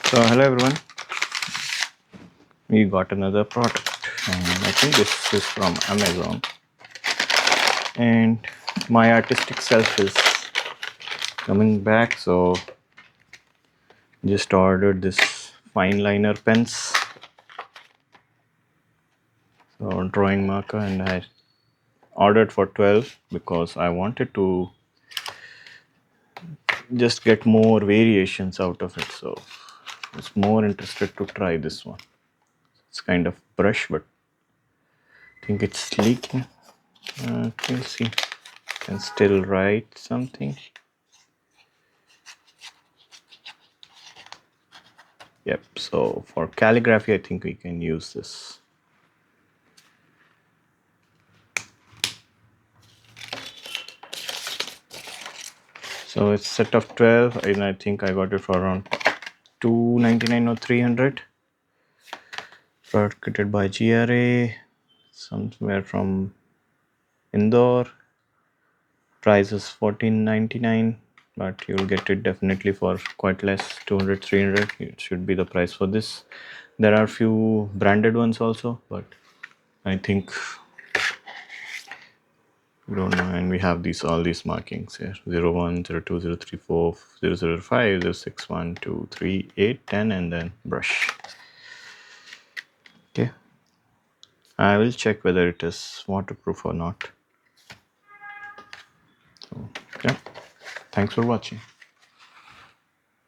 So hello everyone, we got another product and I think this is from Amazon, and my artistic self is coming back, so just ordered this fine liner pens, so drawing marker, and I ordered for 12 because I wanted to just get more variations out of it, so I was more interested to try this one. It's kind of brush, but I think it's leaking. We'll see. Can still write something. Yep, so for calligraphy, I think we can use this. So it's set of 12, and I think I got it for around 299 or 300. Product by GRA, somewhere from Indore. Price is 14.99, but you'll get it definitely for quite less, 200, 300. It should be the price for this. There are few branded ones also, but I think don't know, and we have these all these markings here: 01, 02, 03, 04, 005, 06, 1, 2, 3, 8, 10, and then brush. Okay, I will check whether it is waterproof or not. So yeah, thanks for watching.